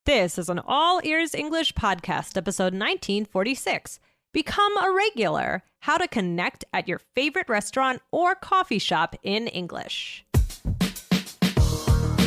This is an All Ears English podcast, episode 1946. Become a regular. How to connect at your favorite restaurant or coffee shop in English.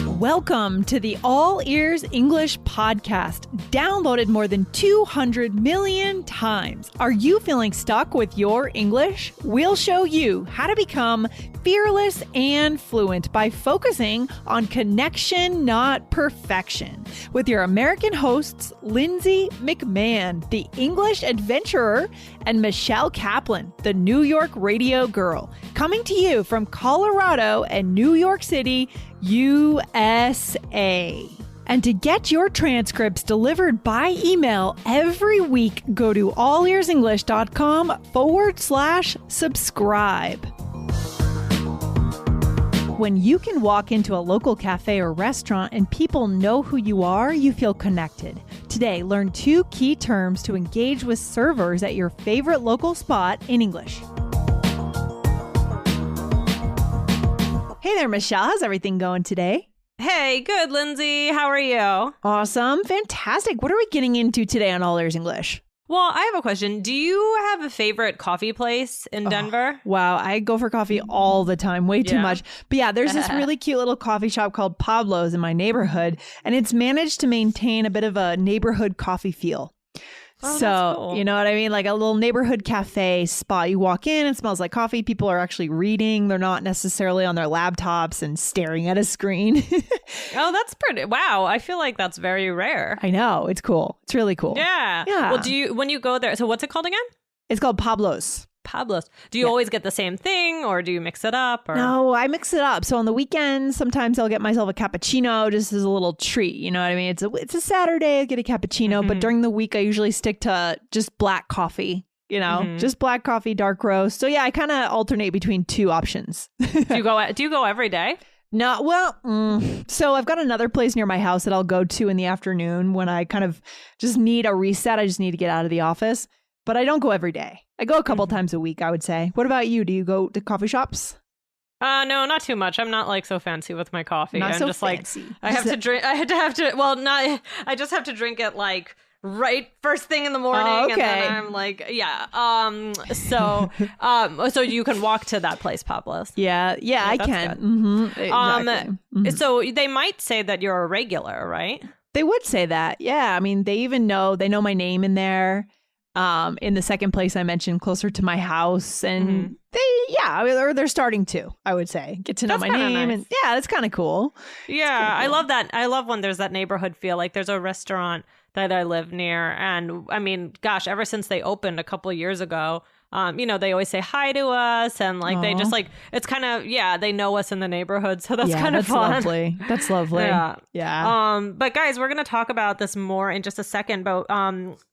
Welcome to the All Ears English podcast, downloaded more than 200 million times. Are you feeling stuck with your English? We'll show you how to become fearless and fluent by focusing on connection, not perfection. With your American hosts, Lindsay McMahon, the English adventurer, and Michelle Kaplan, the New York radio girl, coming to you from Colorado and New York City, USA. And to get your transcripts delivered by email every week, go to allearsenglish.com/subscribe. When you can walk into a local cafe or restaurant and people know who you are, you feel connected. Today, learn 2 key terms to engage with servers at your favorite local spot in English. Hey there, Michelle. How's everything going today? Hey, good, Lindsay. How are you? Awesome. Fantastic. What are we getting into today on All Ears English? Well, I have a question. Do you have a favorite coffee place in Denver? Wow. I go for coffee all the time. Way too much. But yeah, there's this really cute little coffee shop called Pablo's in my neighborhood, and it's managed to maintain a bit of a neighborhood coffee feel. Oh, So, that's cool. you know what I mean? Like a little neighborhood cafe spot. You walk in, it smells like coffee. People are actually reading. They're not necessarily on their laptops and staring at a screen. Oh, that's pretty. Wow. I feel like that's very rare. I know. It's cool. It's really cool. Yeah. Yeah. Well, when you go there, so what's it called again? It's called Pablo's. Pablo's. Do you always get the same thing or do you mix it up? Or? No, I mix it up. So on the weekends, sometimes I'll get myself a cappuccino just as a little treat. You know what I mean? It's a Saturday, I get a cappuccino, but during the week, I usually stick to just black coffee. You know, just black coffee, dark roast. So yeah, I kind of alternate between 2 options. Do you go every day? No, well, so I've got another place near my house that I'll go to in the afternoon when I kind of just need a reset. I just need to get out of the office, but I don't go every day. I go a couple times a week, I would say. What about you? Do you go to coffee shops? No, not too much. I'm not like so fancy with my coffee. Not I'm so just fancy. like I have to drink. I just have to drink it like right first thing in the morning, Oh, okay. and then I'm like, yeah. So you can walk to that place, Pablo's. Yeah, I that's can. good. Exactly. So they might say that you're a regular, right? They would say that. Yeah, I mean, they know my name in there. In the second place I mentioned, closer to my house, and they're starting to, I would say, get to know my name, nice. and yeah, that's kind of cool. Yeah, cool. I love that. I love when there's that neighborhood feel. Like there's a restaurant that I live near, and I mean, gosh, ever since they opened a couple of years ago, they always say hi to us, and like they just like it's kind of they know us in the neighborhood, so that's kind of fun. Lovely. That's lovely. Yeah. But guys, we're gonna talk about this more in just a second. But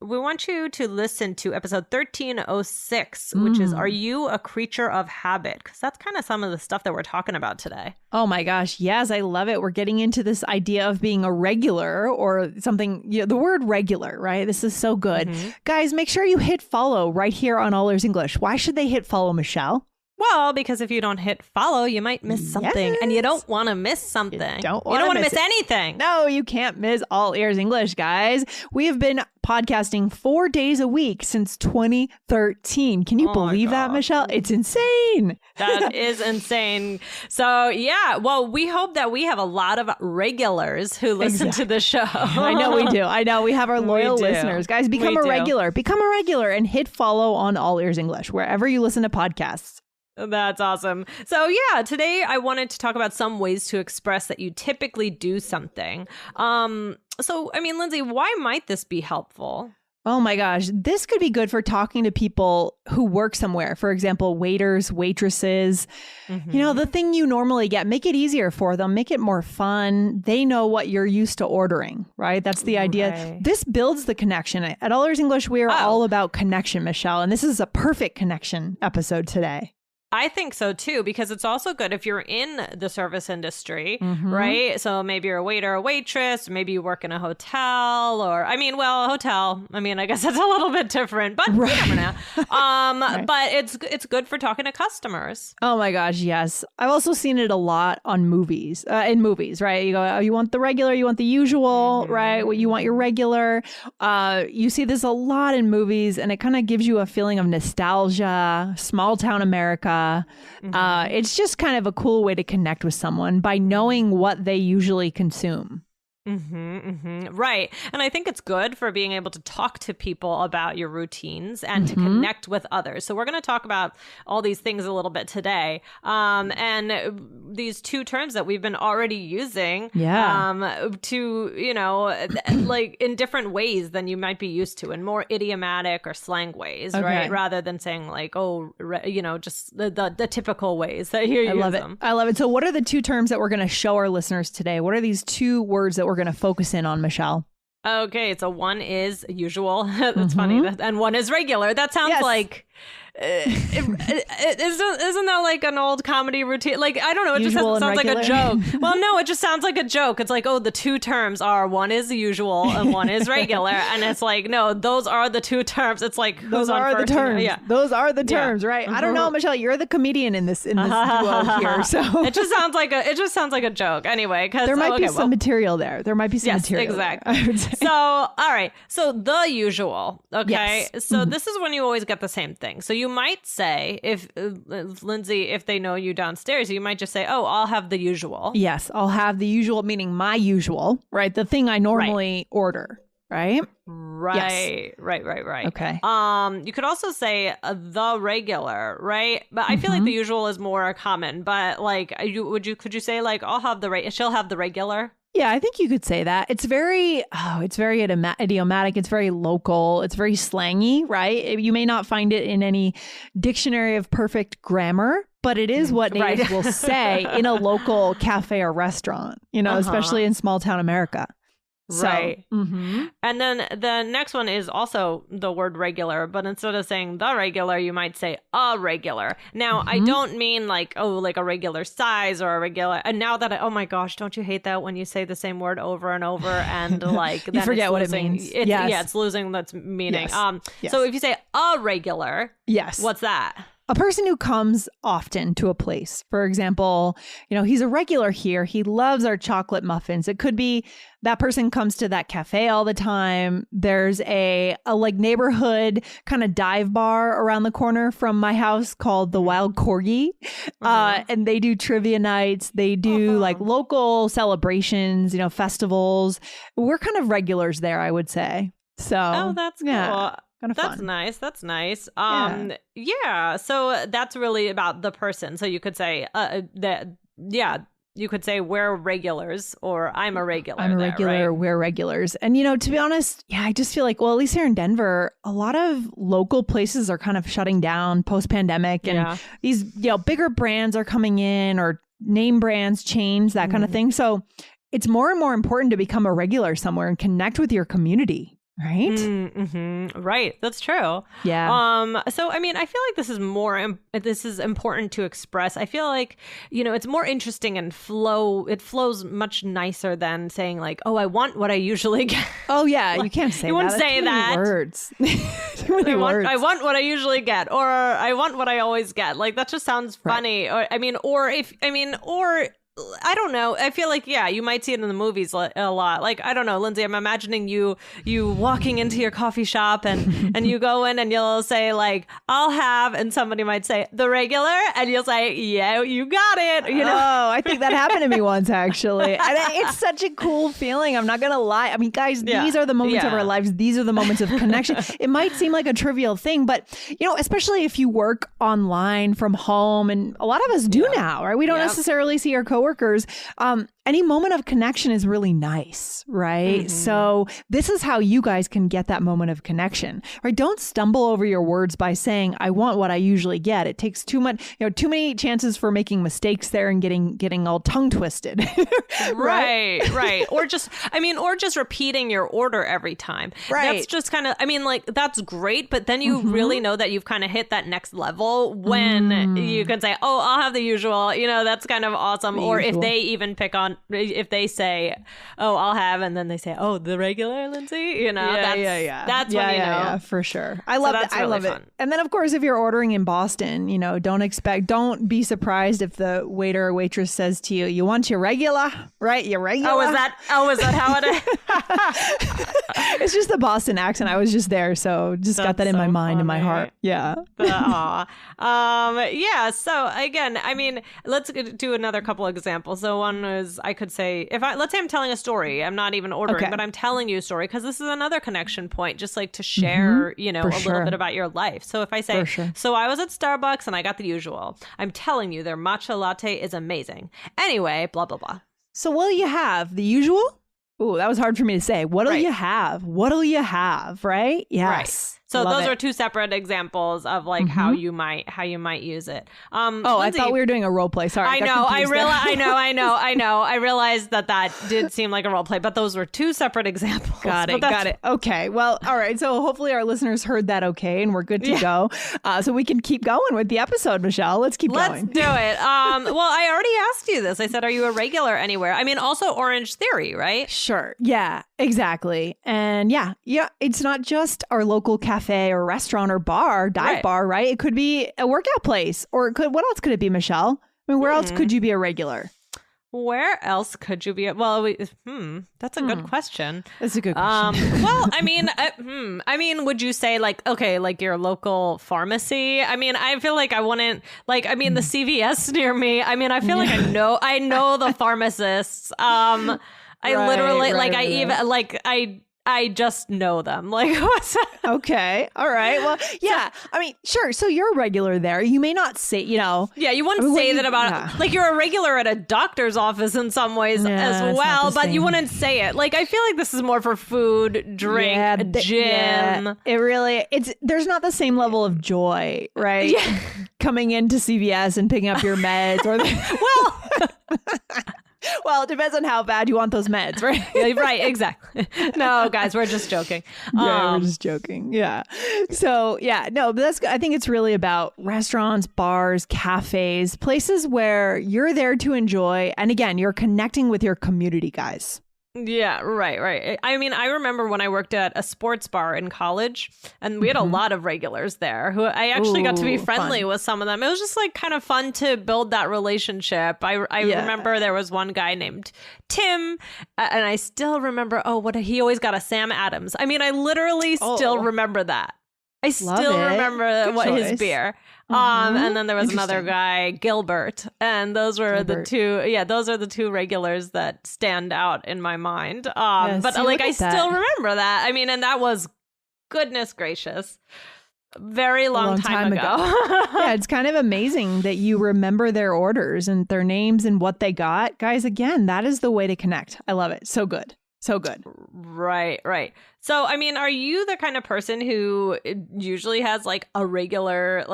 we want you to listen to episode 1306, which is "Are You a Creature of Habit?" Because that's kind of some of the stuff that we're talking about today. Oh my gosh, yes, I love it. We're getting into this idea of being a regular or something. The word regular, right? This is so good, guys. Make sure you hit follow right here on All Ears English. Why should they hit follow, Michelle? Well, because if you don't hit follow, you might miss something, and you don't want to miss something. You don't want to miss anything. No, you can't miss All Ears English, guys. We have been podcasting 4 days a week since 2013. Can you believe that, Michelle? It's insane. That is insane. So, yeah, well, we hope that we have a lot of regulars who listen to the show. I know we do. I know we have our loyal listeners. Guys, become a regular. Become a regular and hit follow on All Ears English, wherever you listen to podcasts. That's awesome. So yeah, today I wanted to talk about some ways to express that you typically do something. So, I mean, Lindsay, why might this be helpful? Oh my gosh, this could be good for talking to people who work somewhere. For example, waiters, waitresses. You know, the thing you normally get, make it easier for them, make it more fun. They know what you're used to ordering, right? That's the idea. Right. This builds the connection. At All Ears English, we are all about connection, Michelle. And this is a perfect connection episode today. I think so too, because it's also good if you're in the service industry, right? So maybe you're a waiter or waitress, maybe you work in a hotel, or a hotel. I mean, I guess that's a little bit different, but you never know. But it's good for talking to customers. Oh my gosh, yes. I've also seen it a lot on movies, in movies, right? You go, oh, you want the regular, you want the usual, right? Well, you want your regular. You see this a lot in movies, and it kind of gives you a feeling of nostalgia, small town America. It's just kind of a cool way to connect with someone by knowing what they usually consume. Right. And I think it's good for being able to talk to people about your routines and to connect with others. So we're going to talk about all these things a little bit today. And these two terms that we've been already using to, like in different ways than you might be used to, in more idiomatic or slang ways, right? Rather than saying like, just the typical ways that you use them. I love it. So what are the two terms that we're going to show our listeners today? What are these two words that we're going to focus in on, Michelle? Okay, so one is usual. That's funny. And one is regular. That sounds like... isn't that like an old comedy routine? Like, I don't know. It Usual just sounds like a joke. Well, no, it just sounds like a joke. It's like, oh, the two terms are one is usual and one is regular. And it's like, no, those are the two terms. It's like, those are the terms. Yeah. Those are the terms, right? I don't know, Michelle. You're the comedian in this duo here. So it just sounds like a joke. Anyway, because there might be some material there. There might be some material. Exactly. I would say. So, all right. So the usual. Okay. Yes. So this is when you always get the same thing. So you might say, if Lindsay, if they know you downstairs, you might just say, oh, I'll have the usual. Yes, I'll have the usual, meaning my usual, right? The thing I normally order, right? Right. Yes. Right. Okay. You could also say the regular, right? But I feel like the usual is more common. But like, could you say like, I'll have she'll have the regular? Yeah, I think you could say that. It's very idiomatic. It's very local. It's very slangy, right? You may not find it in any dictionary of perfect grammar, but it is what natives will say in a local cafe or restaurant, especially in small town America. Right. So, And then the next one is also the word regular, but instead of saying the regular, you might say a regular. Now, I don't mean like, oh, like a regular size or a regular. And now that oh my gosh, don't you hate that when you say the same word over and over and like you forget what it means? It's losing its meaning. Yes. So if you say a regular, what's that? A person who comes often to a place. For example, he's a regular here. He loves our chocolate muffins. It could be that person comes to that cafe all the time. There's a like neighborhood kind of dive bar around the corner from my house called the Wild Corgi. And they do trivia nights. They do like local celebrations, festivals. We're kind of regulars there, I would say. So, that's cool. That's nice. That's nice. Yeah. So that's really about the person. So you could say you could say we're regulars or I'm a regular. I'm a regular. Right? We're regulars. And, to be honest, I just feel like, well, at least here in Denver, a lot of local places are kind of shutting down post-pandemic. And these, bigger brands are coming in, or name brands, chains, that kind of thing. So it's more and more important to become a regular somewhere and connect with your community. Right? Right. That's true. Yeah. So, I mean, I feel like this is important to express. I feel like, it's more interesting and it flows much nicer than saying like, oh, I want what I usually get. Oh, yeah. You can't say that. You wouldn't say that. Words. I want what I usually get, or I want what I always get. Like, that just sounds funny. Or, I don't know. I feel like, you might see it in the movies a lot. Like, I don't know, Lindsay, I'm imagining you walking into your coffee shop and you go in and you'll say like, I'll have, and somebody might say the regular, and you'll say, yeah, you got it. Oh, I think that happened to me once, actually. And it's such a cool feeling. I'm not going to lie. I mean, guys, these are the moments of our lives. These are the moments of connection. It might seem like a trivial thing, but especially if you work online from home, and a lot of us do now, right? We don't necessarily see our coworkers. any moment of connection is really nice, right? So this is how you guys can get that moment of connection, right? Don't stumble over your words by saying, I want what I usually get. It takes too much, too many chances for making mistakes there and getting all tongue twisted. Right. Or just repeating your order every time. Right. That's just kind of, that's great. But then you really know that you've kind of hit that next level when you can say, oh, I'll have the usual, that's kind of awesome. Or if they even pick on, if they say, oh, I'll have, and then they say, oh, the regular, Lindsay, that's when you know. Yeah, for sure. I love it. I love fun. it. And then, of course, if you're ordering in Boston, don't be surprised if the waiter or waitress says to you, you want your regular, right? Your regular. Oh, is that how it is? It's just the Boston accent. I was just there, so just got that in my mind and my heart. Yeah. So again, let's do another couple of examples. So one is, I could say, let's say I'm telling a story, I'm not even ordering, but I'm telling you a story, because this is another connection point, just like to share, a little bit about your life. So if I say, so I was at Starbucks and I got the usual, I'm telling you their matcha latte is amazing. Anyway, blah, blah, blah. So what'll you have? The usual? Ooh, that was hard for me to say. What'll you have? What'll you have? Right? Yes. Right. So those are two separate examples of like how you might use it. Lindsay, I thought we were doing a role play. Sorry. I know. I realized that did seem like a role play, but those were two separate examples. Got it. Okay. Well, all right. So hopefully our listeners heard that okay, and we're good to go. So we can keep going with the episode, Michelle. Let's keep going. Let's do it. Well, I already asked you this. I said, are you a regular anywhere? Also Orange Theory, right? Sure. Yeah, exactly. And yeah, it's not just our local cafe or restaurant or dive bar, right? It could be a workout place, or what else could it be, Michelle? Where else could you be a regular? Where else could you be? That's a good question. That's a good question. Would you say like your local pharmacy? I feel like I wouldn't the CVS near me. I feel like I know the pharmacists. I just know them. Like, what's that? Okay. All right. Well, yeah. Sure. So you're a regular there. You may not say, Yeah, you wouldn't say that about like you're a regular at a doctor's office in some ways as well, but you wouldn't say it. Like, I feel like this is more for food, drink, gym. Yeah. There's not the same level of joy, right? Yeah. Coming into CVS and picking up your meds Well, it depends on how bad you want those meds, right? Yeah, right, exactly. No, guys, we're just joking. Yeah, we're just joking. Yeah. So, but I think it's really about restaurants, bars, cafes, places where you're there to enjoy. And again, you're connecting with your community, guys. Yeah, right. I remember when I worked at a sports bar in college, and we had a lot of regulars there who I actually got to be friendly with some of them. It was just like kind of fun to build that relationship. I remember there was one guy named Tim, and I still remember, he always got a Sam Adams. I literally still remember that. I still remember his beer. And then there was another guy, Gilbert, and those were the two. Yeah, those are the two regulars that stand out in my mind. But I still remember that. And that was, goodness gracious, very long time ago. Yeah, it's kind of amazing that you remember their orders and their names and what they got. Guys, again, that is the way to connect. I love it. So good. So good. Right. So, are you the kind of person who usually has like a regular,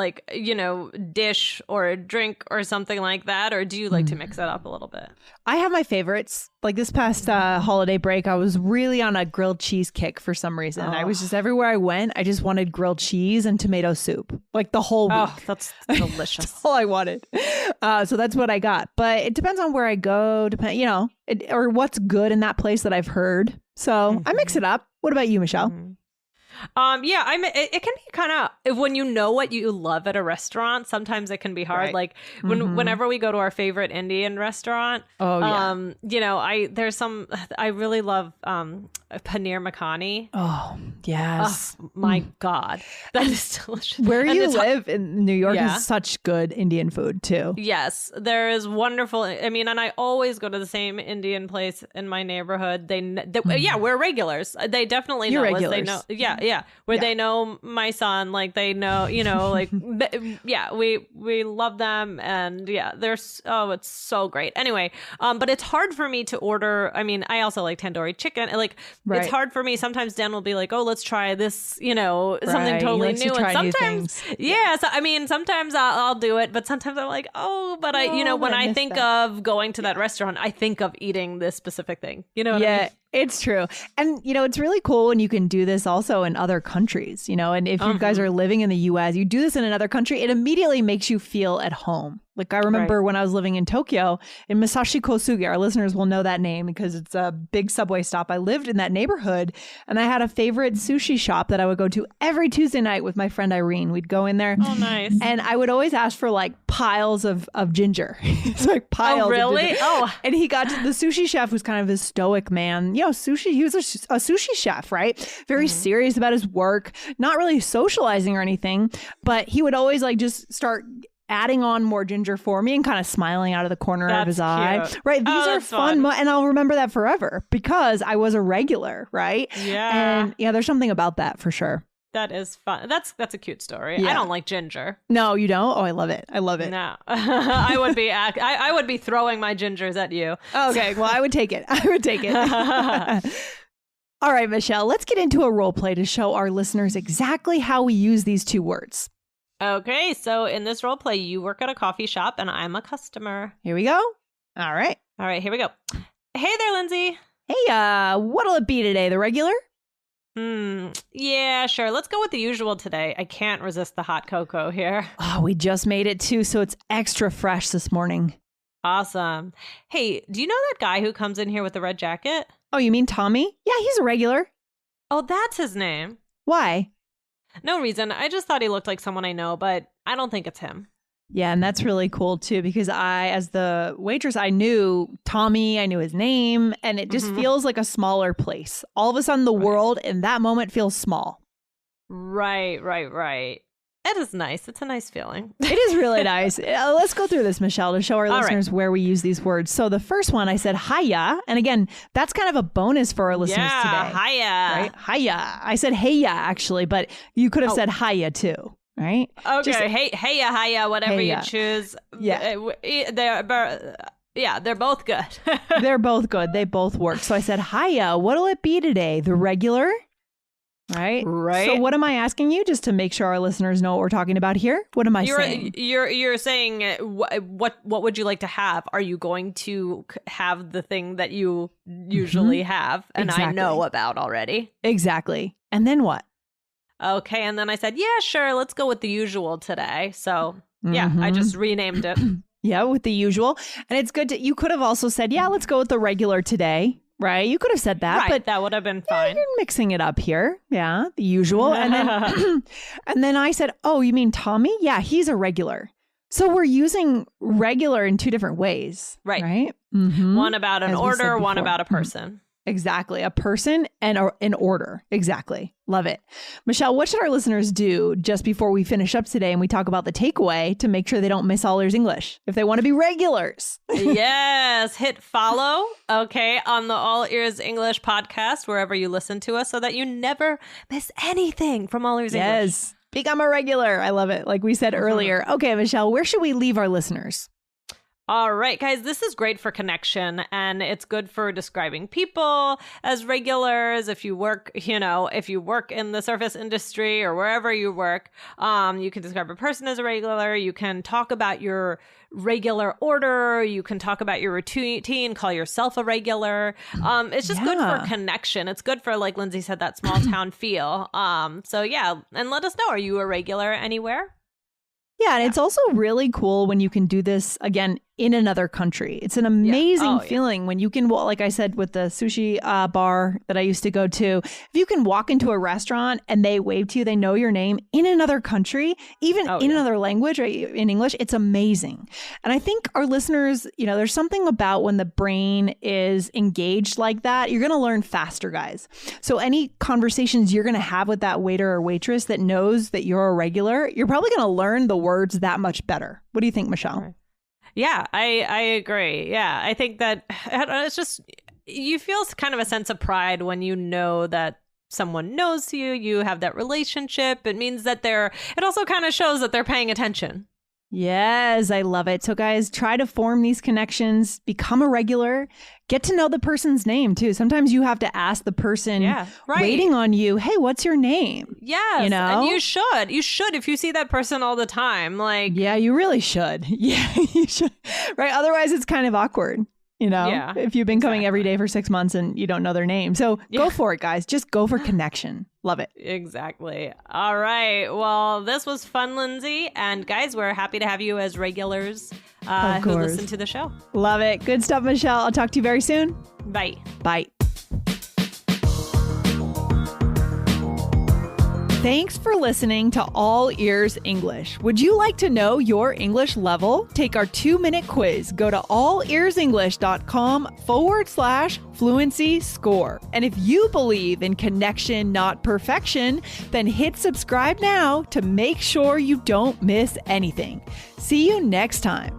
dish or a drink or something like that? Or do you like to mix it up a little bit? I have my favorites. Like this past holiday break, I was really on a grilled cheese kick for some reason. I was just everywhere I went, I just wanted grilled cheese and tomato soup, like the whole week. Oh, that's delicious. That's all I wanted. So that's what I got. But it depends on where I go, or what's good in that place that I've heard. So I mix it up. What about you, Michelle? It can be kind of, when you know what you love at a restaurant, sometimes it can be hard. Right. Like whenever we go to our favorite Indian restaurant, I really love paneer makhani. Oh, yes. Oh, my God. That is delicious. Where you live in New York is such good Indian food too. Yes, there is wonderful. And I always go to the same Indian place in my neighborhood. We're regulars. They definitely know us. They know. Yeah, Yeah. Where they know my son, like they know, like, yeah, we love them. And yeah, it's so great. Anyway, but it's hard for me to order. I mean, I also like tandoori chicken. Like, it's hard for me. Sometimes Dan will be like, oh, let's try this, something totally new. And sometimes, so I mean, sometimes I'll do it, but sometimes I'm like, oh, but when I think of going to that restaurant, I think of eating this specific thing. You know what I mean? It's true. And, it's really cool when you can do this also in other countries, and if you guys are living in the US, you do this in another country, it immediately makes you feel at home. Like I remember when I was living in Tokyo in Masashi Kosugi, our listeners will know that name because it's a big subway stop. I lived in that neighborhood and I had a favorite sushi shop that I would go to every Tuesday night with my friend Irene. We'd go in there. Oh, nice. And I would always ask for like piles of ginger. It's like piles. Oh, really? Of ginger. Oh. And he got to the sushi chef who's kind of this stoic man. Sushi, he was a sushi chef, right? Very serious about his work, not really socializing or anything, but he would always like just start adding on more ginger for me and kind of smiling out of the corner of his eye. Right. These are fun. And I'll remember that forever because I was a regular. Right. Yeah. And there's something about that for sure. That is fun. That's a cute story. Yeah. I don't like ginger. No, you don't? Oh, I love it. I love it. No, I would be throwing my gingers at you. Okay. Well, I would take it. All right, Michelle, let's get into a role play to show our listeners exactly how we use these two words. Okay, so in this role play, you work at a coffee shop and I'm a customer. Here we go. All right, here we go. Hey there, Lindsay. Hey, what'll it be today? The regular? Yeah, sure. Let's go with the usual today. I can't resist the hot cocoa here. Oh, we just made it too, so it's extra fresh this morning. Awesome. Hey, do you know that guy who comes in here with the red jacket? Oh, you mean Tommy? Yeah, he's a regular. Oh, that's his name. Why? No reason. I just thought he looked like someone I know, but I don't think it's him. Yeah, and that's really cool too, because as the waitress, I knew Tommy, I knew his name, and it just feels like a smaller place. All of a sudden, the world in that moment feels small. Right. It is nice. It's a nice feeling. It is really nice. Let's go through this, Michelle, to show our listeners where we use these words. So the first one, I said hiya. And again, that's kind of a bonus for our listeners today. Hiya. Right? Hiya. I said heya, actually, but you could have said hiya too. Right? Okay. Heya, whatever you choose. Yeah. They're both good. They're both good. They both work. So I said, hiya, what'll it be today? The regular? Right. So what am I asking you, just to make sure our listeners know what we're talking about here? What am I saying? You're saying what would you like to have? Are you going to have the thing that you usually have and I know about already? Exactly. And then what? Okay. And then I said, yeah, sure. Let's go with the usual today. So yeah, I just renamed it. Yeah, with the usual. And it's good you could have also said, yeah, let's go with the regular today. Right. You could have said that, but that would have been fine. You're mixing it up here. Yeah. The usual. And then, and then I said, oh, you mean Tommy? Yeah, he's a regular. So we're using regular in two different ways. Right. Mm-hmm. One about an order, one about a person. Exactly. A person and an order. Exactly. Love it. Michelle, what should our listeners do just before we finish up today and we talk about the takeaway to make sure they don't miss all ears English if they want to be regulars? Yes. Hit follow. Okay. On the All Ears English podcast, wherever you listen to us, so that you never miss anything from All Ears English. Yes. Become a regular. I love it. Like we said earlier. Okay, Michelle, where should we leave our listeners? All right, guys, this is great for connection and it's good for describing people as regulars. If you work, if you work in the service industry or wherever you work, you can describe a person as a regular. You can talk about your regular order. You can talk about your routine, call yourself a regular. It's just good for connection. It's good for, like Lindsay said, that small town feel. So yeah, and let us know, are you a regular anywhere? Yeah, and it's also really cool when you can do this, again, in another country. It's an amazing feeling when you can, like I said, with the sushi bar that I used to go to, if you can walk into a restaurant and they wave to you, they know your name in another country, even in another language, right, in English, it's amazing. And I think our listeners, there's something about when the brain is engaged like that, you're going to learn faster, guys. So any conversations you're going to have with that waiter or waitress that knows that you're a regular, you're probably going to learn the words that much better. What do you think, Michelle? Right. Yeah, I agree. Yeah, I think that it's just, you feel kind of a sense of pride when you know that someone knows you, you have that relationship. It means that it also kind of shows that they're paying attention. Yes, I love it. So guys, try to form these connections, become a regular, get to know the person's name too. Sometimes you have to ask the person waiting on you, hey, what's your name? Yes, you know? And you should if you see that person all the time. Like, yeah, you really should. Yeah, you should. Right? Otherwise, it's kind of awkward. If you've been coming every day for 6 months and you don't know their name. So go for it, guys. Just go for connection. Love it. Exactly. All right. Well, this was fun, Lindsay. And guys, we're happy to have you as regulars who listen to the show. Love it. Good stuff, Michelle. I'll talk to you very soon. Bye. Bye. Thanks for listening to All Ears English. Would you like to know your English level? Take our 2-minute quiz. Go to allearsenglish.com/fluency score. And if you believe in connection, not perfection, then hit subscribe now to make sure you don't miss anything. See you next time.